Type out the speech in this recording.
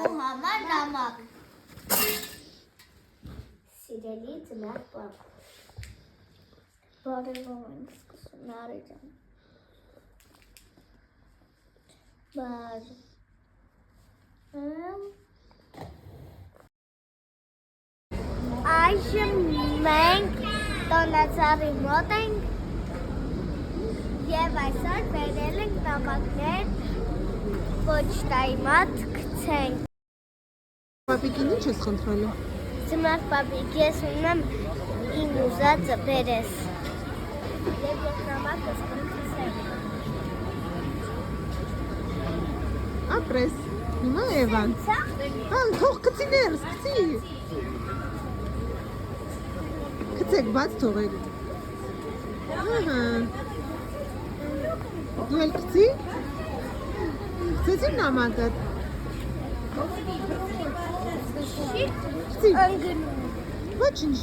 Ու համար նամակ։ Սիրելի ծնար պապ։ Բարևով ենք սկսում Արիջան։ Այժմ մենք տոնածառի մոտ ենք և այսօր բերել ենք նամակներ պոչտայի մոտ գցենք։ Պապիկին ինչ ես խնդրել։ Ծնար պապիկ, ես ունեմ իմ ուզածը բերես։ Եվ ես նամակը սկսեմ։ Ապրես, հիմա Եվան։ Հան, թող գցի ներս, գցի։ Գցեք, բաց թողեք։ Ահա։ Դու էլ գցի։ Գցեցի նամակը։ Գցի։ Անգնում։ Ոչինչ։